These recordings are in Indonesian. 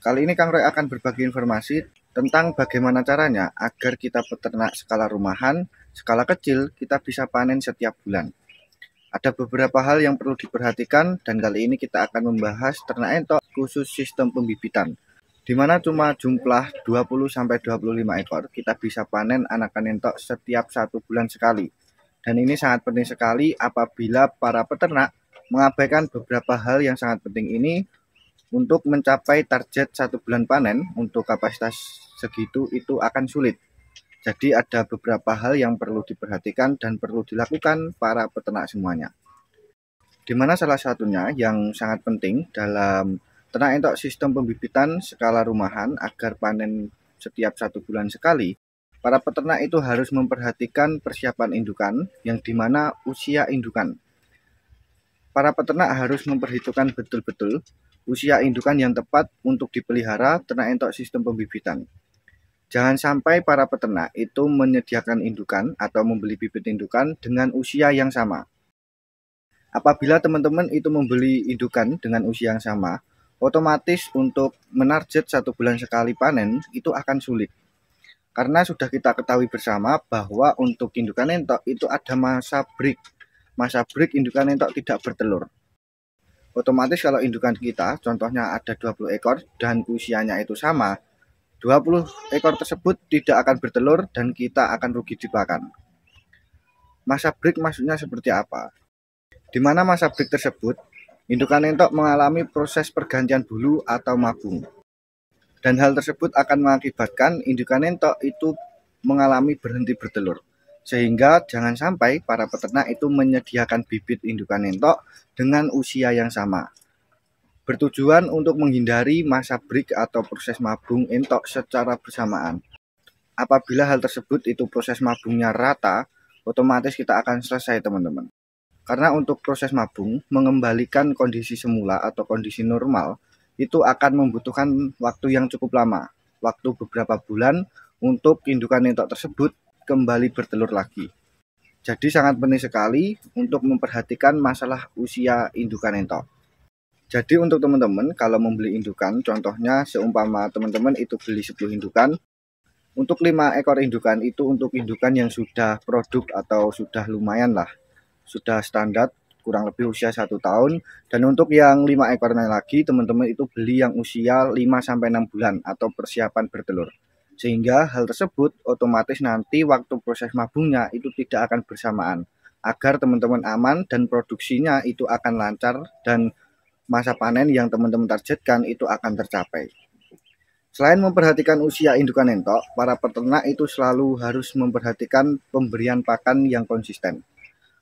Kali ini Kang Roy akan berbagi informasi tentang bagaimana caranya agar kita peternak skala rumahan, skala kecil, kita bisa panen setiap bulan. Ada beberapa hal yang perlu diperhatikan dan kali ini kita akan membahas ternak entok khusus sistem pembibitan. Di mana cuma jumlah 20-25 ekor, kita bisa panen anakan entok setiap 1 bulan sekali. Dan ini sangat penting sekali apabila para peternak mengabaikan beberapa hal yang sangat penting ini untuk mencapai target 1 bulan panen untuk kapasitas segitu itu akan sulit. Jadi ada beberapa hal yang perlu diperhatikan dan perlu dilakukan para peternak semuanya. Dimana salah satunya yang sangat penting dalam ternak entok sistem pembibitan skala rumahan agar panen setiap 1 bulan sekali, para peternak itu harus memperhatikan persiapan indukan yang dimana usia indukan. Para peternak harus memperhitungkan betul-betul usia indukan yang tepat untuk dipelihara ternak entok sistem pembibitan. Jangan sampai para peternak itu menyediakan indukan atau membeli bibit indukan dengan usia yang sama. Apabila teman-teman itu membeli indukan dengan usia yang sama, otomatis untuk menarget 1 bulan sekali panen itu akan sulit. Karena sudah kita ketahui bersama bahwa untuk indukan entok itu ada masa break. Masa break indukan entok tidak bertelur. Otomatis kalau indukan kita contohnya ada 20 ekor dan usianya itu sama, 20 ekor tersebut tidak akan bertelur dan kita akan rugi di pakan. Masa break maksudnya seperti apa? Di mana masa break tersebut, indukan entok mengalami proses pergantian bulu atau mabung. Dan hal tersebut akan mengakibatkan indukan entok itu mengalami berhenti bertelur. Sehingga jangan sampai para peternak itu menyediakan bibit indukan entok dengan usia yang sama. Bertujuan untuk menghindari masa break atau proses mabung entok secara bersamaan. Apabila hal tersebut itu proses mabungnya rata, otomatis kita akan selesai teman-teman. Karena untuk proses mabung mengembalikan kondisi semula atau kondisi normal itu akan membutuhkan waktu yang cukup lama, waktu beberapa bulan untuk indukan entok tersebut kembali bertelur lagi. Jadi sangat penting sekali untuk memperhatikan masalah usia indukan entok. Jadi untuk teman-teman kalau membeli indukan, contohnya seumpama teman-teman itu beli 10 indukan, untuk 5 ekor indukan itu untuk indukan yang sudah produk atau sudah lumayan lah, sudah standar kurang lebih usia 1 tahun. Dan untuk yang 5 ekornya lagi teman-teman itu beli yang usia 5-6 bulan atau persiapan bertelur. Sehingga hal tersebut otomatis nanti waktu proses mabungnya itu tidak akan bersamaan, agar teman-teman aman dan produksinya itu akan lancar dan masa panen yang teman-teman targetkan itu akan tercapai. Selain memperhatikan usia indukan entok, para peternak itu selalu harus memperhatikan pemberian pakan yang konsisten.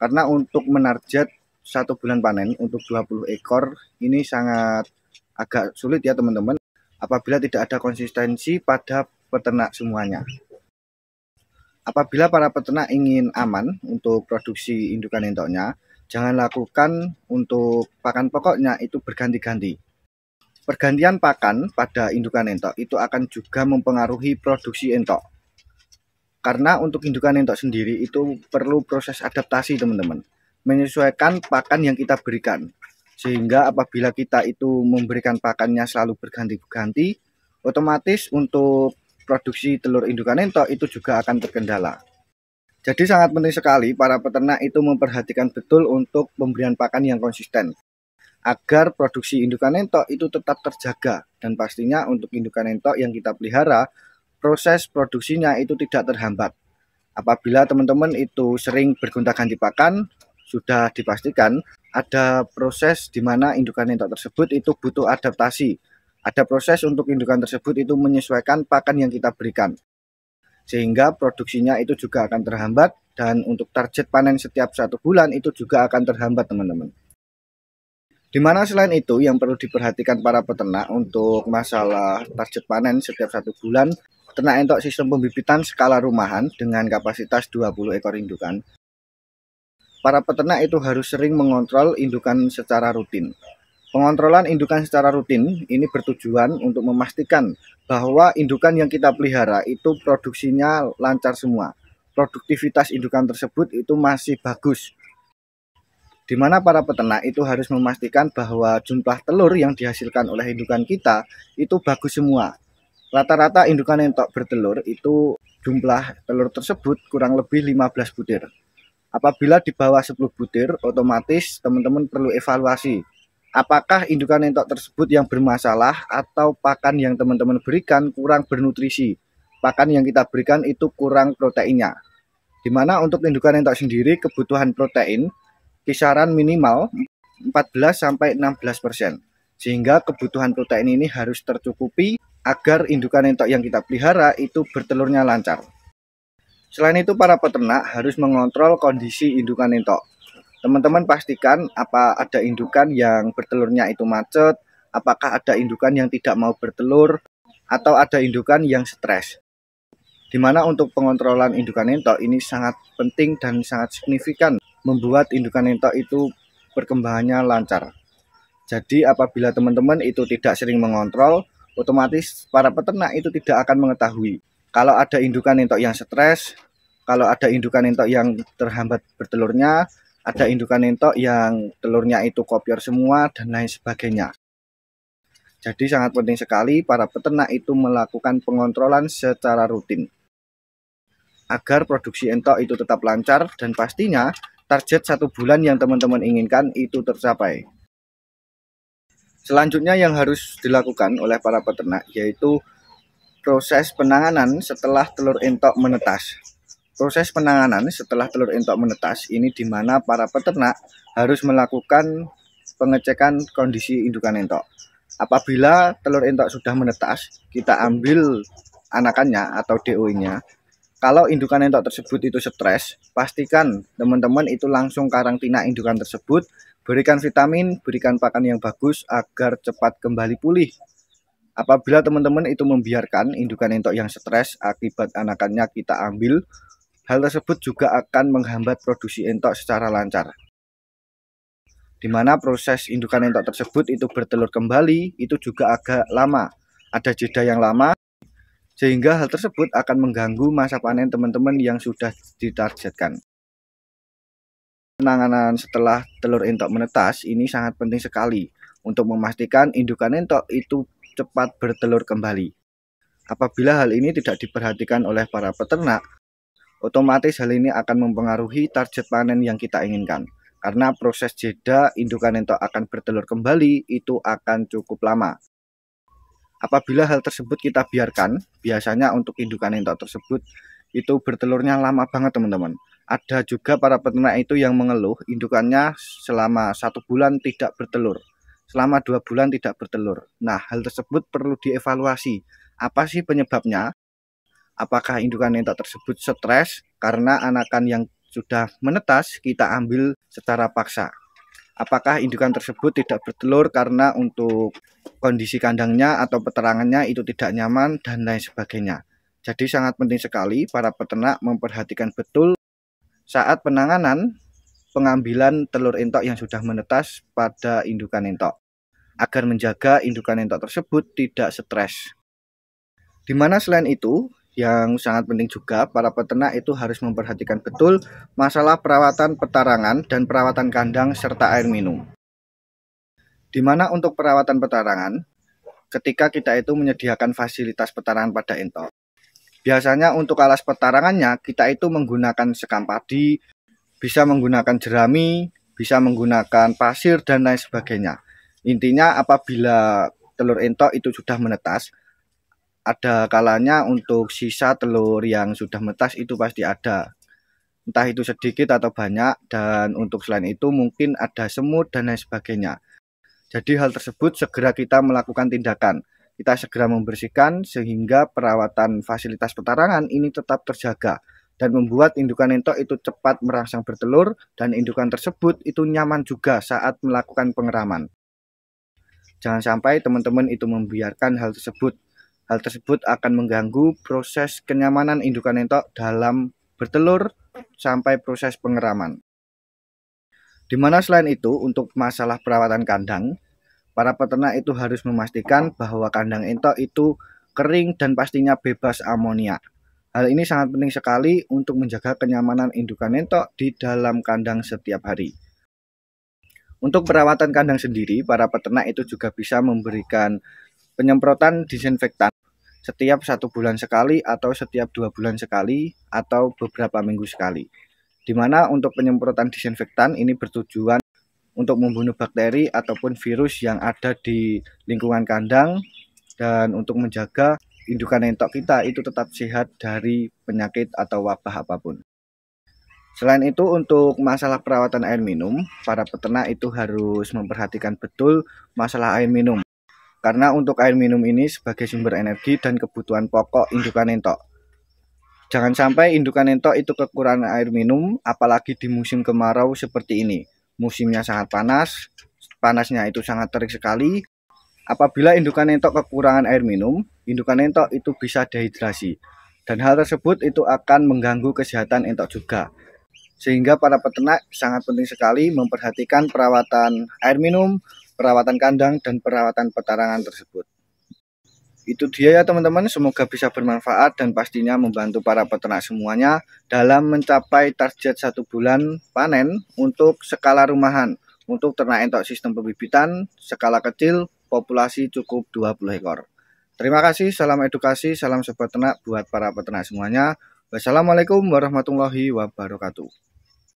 Karena untuk menarget 1 bulan panen untuk 20 ekor ini sangat agak sulit ya teman-teman, apabila tidak ada konsistensi pada peternak semuanya. Apabila para peternak ingin aman untuk produksi indukan entoknya, jangan lakukan untuk pakan pokoknya itu berganti-ganti. Pergantian pakan pada indukan entok itu akan juga mempengaruhi produksi entok. Karena untuk indukan entok sendiri itu perlu proses adaptasi teman-teman, menyesuaikan pakan yang kita berikan. Sehingga apabila kita itu memberikan pakannya selalu berganti-ganti, otomatis untuk produksi telur indukan entok itu juga akan terkendala. Jadi sangat penting sekali para peternak itu memperhatikan betul untuk pemberian pakan yang konsisten, agar produksi indukan entok itu tetap terjaga. Dan pastinya untuk indukan entok yang kita pelihara, proses produksinya itu tidak terhambat. Apabila teman-teman itu sering bergonta-ganti pakan, sudah dipastikan ada proses di mana indukan entok tersebut itu butuh adaptasi. Ada proses untuk indukan tersebut itu menyesuaikan pakan yang kita berikan. Sehingga produksinya itu juga akan terhambat dan untuk target panen setiap 1 bulan itu juga akan terhambat teman-teman. Dimana selain itu yang perlu diperhatikan para peternak untuk masalah target panen setiap 1 bulan, ternak entok sistem pembibitan skala rumahan dengan kapasitas 20 ekor indukan. Para peternak itu harus sering mengontrol indukan secara rutin. Pengontrolan indukan secara rutin ini bertujuan untuk memastikan bahwa indukan yang kita pelihara itu produksinya lancar semua. Produktivitas indukan tersebut itu masih bagus. di mana para peternak itu harus memastikan bahwa jumlah telur yang dihasilkan oleh indukan kita itu bagus semua. Rata-rata indukan entok bertelur itu jumlah telur tersebut kurang lebih 15 butir. Apabila di bawah 10 butir, otomatis teman-teman perlu evaluasi. Apakah indukan entok tersebut yang bermasalah atau pakan yang teman-teman berikan kurang bernutrisi. Pakan yang kita berikan itu kurang proteinnya. Dimana untuk indukan entok sendiri kebutuhan protein kisaran minimal 14-16%. Sehingga kebutuhan protein ini harus tercukupi agar indukan entok yang kita pelihara itu bertelurnya lancar. Selain itu, para peternak harus mengontrol kondisi indukan entok. Teman-teman pastikan apa ada indukan yang bertelurnya itu macet, apakah ada indukan yang tidak mau bertelur, atau ada indukan yang stres. Dimana untuk pengontrolan indukan entok ini sangat penting dan sangat signifikan membuat indukan entok itu perkembangannya lancar. Jadi apabila teman-teman itu tidak sering mengontrol, otomatis para peternak itu tidak akan mengetahui kalau ada indukan entok yang stres, kalau ada indukan entok yang terhambat bertelurnya, ada indukan entok yang telurnya itu kopior semua, dan lain sebagainya. Jadi sangat penting sekali para peternak itu melakukan pengontrolan secara rutin agar produksi entok itu tetap lancar dan pastinya target 1 bulan yang teman-teman inginkan itu tercapai. Selanjutnya yang harus dilakukan oleh para peternak yaitu proses penanganan setelah telur entok menetas. Proses penanganan setelah telur entok menetas ini di mana para peternak harus melakukan pengecekan kondisi indukan entok. Apabila telur entok sudah menetas, kita ambil anakannya atau DO-nya. Kalau indukan entok tersebut itu stres, pastikan teman-teman itu langsung karantina indukan tersebut, berikan vitamin, berikan pakan yang bagus agar cepat kembali pulih. Apabila teman-teman itu membiarkan indukan entok yang stres akibat anakannya kita ambil, hal tersebut juga akan menghambat produksi entok secara lancar. Di mana proses indukan entok tersebut itu bertelur kembali, itu juga agak lama. Ada jeda yang lama, sehingga hal tersebut akan mengganggu masa panen teman-teman yang sudah ditargetkan. Penanganan setelah telur entok menetas ini sangat penting sekali untuk memastikan indukan entok itu cepat bertelur kembali. Apabila hal ini tidak diperhatikan oleh para peternak, otomatis hal ini akan mempengaruhi target panen yang kita inginkan. Karena proses jeda indukan entok akan bertelur kembali itu akan cukup lama. Apabila hal tersebut kita biarkan, biasanya untuk indukan entok tersebut itu bertelurnya lama banget teman-teman. Ada juga para peternak itu yang mengeluh indukannya selama 1 bulan tidak bertelur, selama 2 bulan tidak bertelur. Nah, hal tersebut perlu dievaluasi. Apa sih penyebabnya? Apakah indukan entok tersebut stres karena anakan yang sudah menetas kita ambil secara paksa? Apakah indukan tersebut tidak bertelur karena untuk kondisi kandangnya atau peterangannya itu tidak nyaman dan lain sebagainya. Jadi sangat penting sekali para peternak memperhatikan betul saat penanganan pengambilan telur entok yang sudah menetas pada indukan entok agar menjaga indukan entok tersebut tidak stres. Dimana selain itu yang sangat penting juga para peternak itu harus memperhatikan betul masalah perawatan petarangan dan perawatan kandang serta air minum. Dimana untuk perawatan petarangan, ketika kita itu menyediakan fasilitas petarangan pada entok, biasanya untuk alas petarangannya kita itu menggunakan sekam padi, bisa menggunakan jerami, bisa menggunakan pasir dan lain sebagainya. Intinya apabila telur entok itu sudah menetas, ada kalanya untuk sisa telur yang sudah menetas itu pasti ada. Entah itu sedikit atau banyak, dan untuk selain itu mungkin ada semut dan lain sebagainya. Jadi hal tersebut segera kita melakukan tindakan. Kita segera membersihkan sehingga perawatan fasilitas petarangan ini tetap terjaga dan membuat indukan entok itu cepat merangsang bertelur dan indukan tersebut itu nyaman juga saat melakukan pengeraman. Jangan sampai teman-teman itu membiarkan hal tersebut. Hal tersebut akan mengganggu proses kenyamanan indukan entok dalam bertelur sampai proses pengeraman. Dimana selain itu untuk masalah perawatan kandang, para peternak itu harus memastikan bahwa kandang entok itu kering dan pastinya bebas amonia. Hal ini sangat penting sekali untuk menjaga kenyamanan indukan entok di dalam kandang setiap hari. Untuk perawatan kandang sendiri, para peternak itu juga bisa memberikan penyemprotan disinfektan setiap 1 bulan sekali atau setiap 2 bulan sekali atau beberapa minggu sekali. Di mana untuk penyemprotan disinfektan ini bertujuan untuk membunuh bakteri ataupun virus yang ada di lingkungan kandang dan untuk menjaga indukan entok kita itu tetap sehat dari penyakit atau wabah apapun. Selain itu, untuk masalah perawatan air minum, para peternak itu harus memperhatikan betul masalah air minum. Karena untuk air minum ini sebagai sumber energi dan kebutuhan pokok indukan entok. Jangan sampai indukan entok itu kekurangan air minum, apalagi di musim kemarau seperti ini. Musimnya sangat panas, panasnya itu sangat terik sekali. Apabila indukan entok kekurangan air minum, indukan entok itu bisa dehidrasi. Dan hal tersebut itu akan mengganggu kesehatan entok juga. Sehingga para peternak sangat penting sekali memperhatikan perawatan air minum, perawatan kandang, dan perawatan petarangan tersebut. Itu dia ya teman-teman, semoga bisa bermanfaat dan pastinya membantu para peternak semuanya dalam mencapai target 1 bulan panen untuk skala rumahan. Untuk ternak entok sistem pembibitan, skala kecil, populasi cukup 20 ekor. Terima kasih, salam edukasi, salam sobat ternak buat para peternak semuanya. Wassalamualaikum warahmatullahi wabarakatuh.